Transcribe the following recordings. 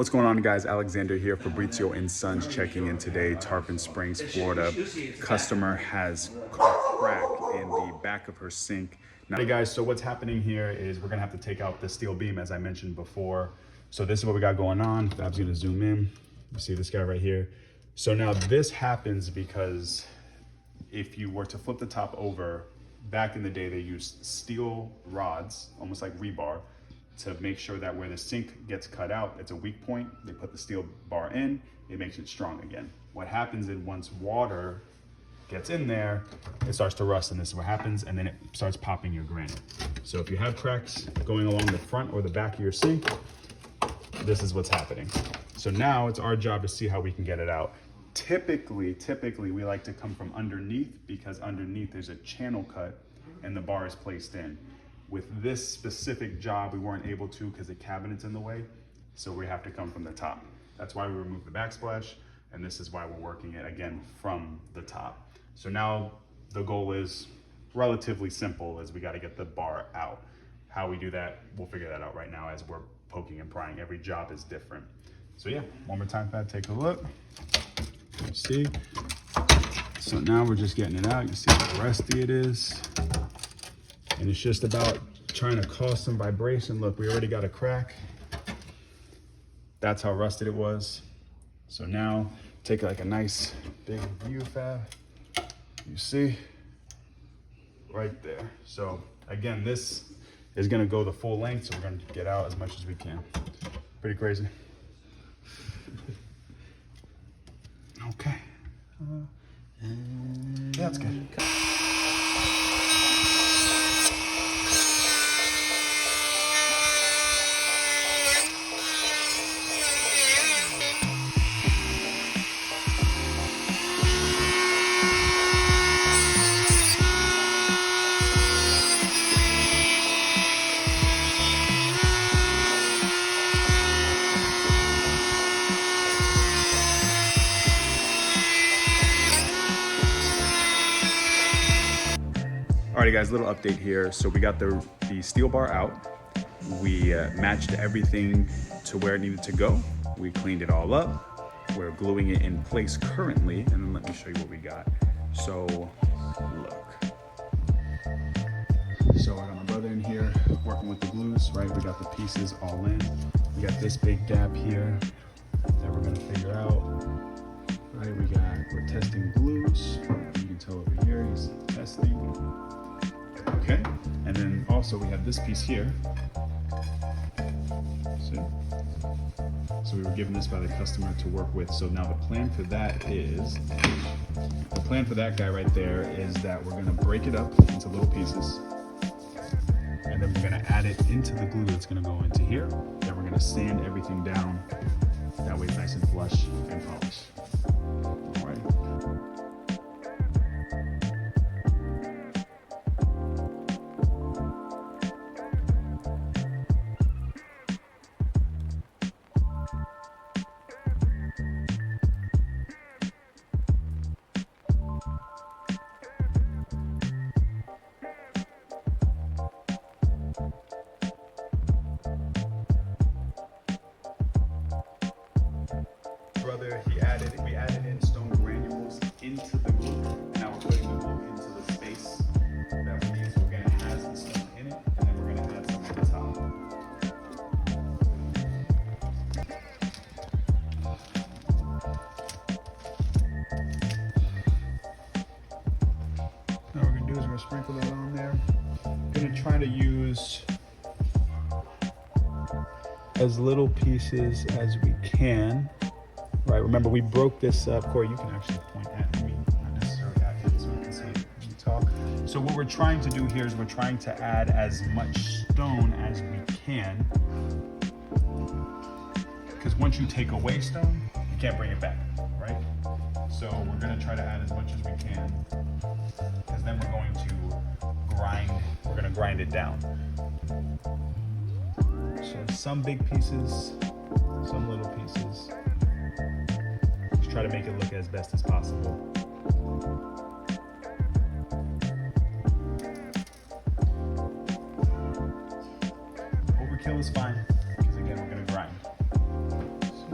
What's going on, guys? Alexander here, Fabrizio and Sons checking in today, Tarpon Springs, Florida. Customer has caught crack in the back of her sink. Now, hey guys, so what's happening here is we're gonna have to take out the steel beam as I mentioned before. So this is what we got going on. Fab's gonna zoom in. You see this guy right here. So now this happens because if you were to flip the top over, back in the day they used steel rods, almost like rebar, to make sure that where the sink gets cut out, it's a weak point. They put the steel bar in, it makes it strong again. What happens is once water gets in there, it starts to rust, and this is what happens, and then it starts popping your granite. So if you have cracks going along the front or the back of your sink, this is what's happening. So now it's our job to see how we can get it out. Typically, we like to come from underneath, because underneath there's a channel cut and the bar is placed in. With this specific job, we weren't able to because the cabinet's in the way, so we have to come from the top. That's why we removed the backsplash, and this is why we're working it again from the top. So now the goal is relatively simple, as we got to get the bar out. How we do that, we'll figure that out right now as we're poking and prying. Every job is different. So yeah, one more time, Fab, take a look. You see? So now we're just getting it out. You see how rusty it is. And it's just about trying to cause some vibration. Look, we already got a crack. That's how rusted it was. So now take like a nice big view, Fab. You see? Right there. So again, this is gonna go the full length, so we're gonna get out as much as we can. Pretty crazy. Okay. Yeah, that's good. Alrighty guys, little update here. So we got the steel bar out. We matched everything to where it needed to go. We cleaned it all up. We're gluing it in place currently, and then let me show you what we got. So look. So I got my brother in here working with the glues, right? We got the pieces all in. We got this big gap here that we're gonna figure out. Right, we're testing glues. You can tell over here, he's testing. Okay, and then also we have this piece here. See? So we were given this by the customer to work with. So now the plan for that guy right there is that we're gonna break it up into little pieces. And then we're gonna add it into the glue that's gonna go into here. Then we're gonna sand everything down. That way it's nice and flush and polished. All right. Brother, we added in stone granules into the glue. Now we're putting the glue into the space that we need. So we're gonna have some stone in it, and then we're gonna add some on the top. Now what we're gonna do is we're gonna sprinkle that on there. We're gonna try to use as little pieces as we can. Right, remember we broke this up. Corey, you can actually point at me, not necessarily at it, so you can see it when you talk. So what we're trying to do here is we're trying to add as much stone as we can. Because once you take away stone, you can't bring it back, right? So we're gonna try to add as much as we can, because then we're going to grind it down. So some big pieces, some little pieces. Try to make it look as best as possible. Overkill is fine, because again, we're gonna grind. So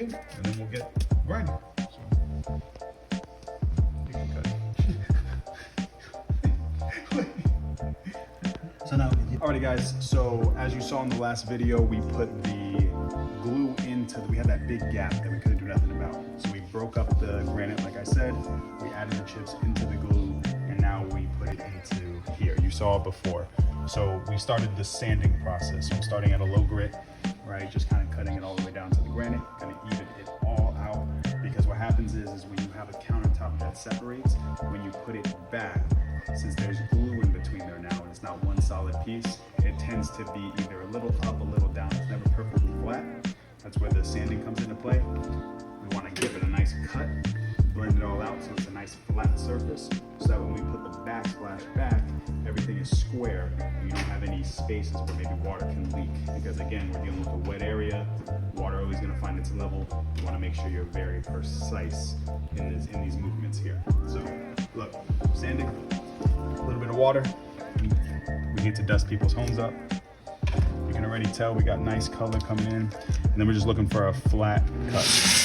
sanding, and then we'll get grinding. So, you can cut it. So now, Alrighty guys, so as you saw in the last video, we put the glue we had that big gap that we couldn't do nothing about. So we broke up the granite, like I said, we added the chips into the glue, and now we put it into here. You saw it before. So we started the sanding process. So I'm starting at a low grit, right? Just kind of cutting it all the way down to the granite, kind of even it all out. Because what happens is when you have a countertop that separates, when you put it back, since there's glue in between there now and it's not one solid piece, it tends to be either a little up, a little down. It's never perfectly flat. That's where the sanding comes into play. We want to give it a nice cut, blend it all out so it's a nice flat surface, so that when we put the backsplash back, everything is square and you don't have any spaces where maybe water can leak. Because again, we're dealing with a wet area, water always going to find its level. You want to make sure you're very precise in these movements here. So look, sanding, a little bit of water. We need to dust people's homes up. You can already tell we got nice color coming in, and then we're just looking for a flat cut.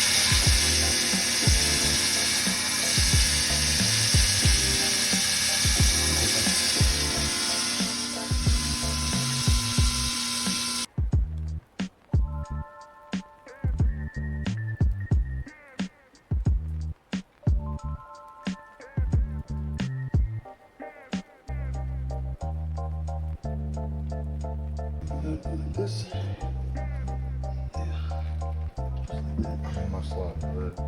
like this. Yeah. Just like that. My slot, but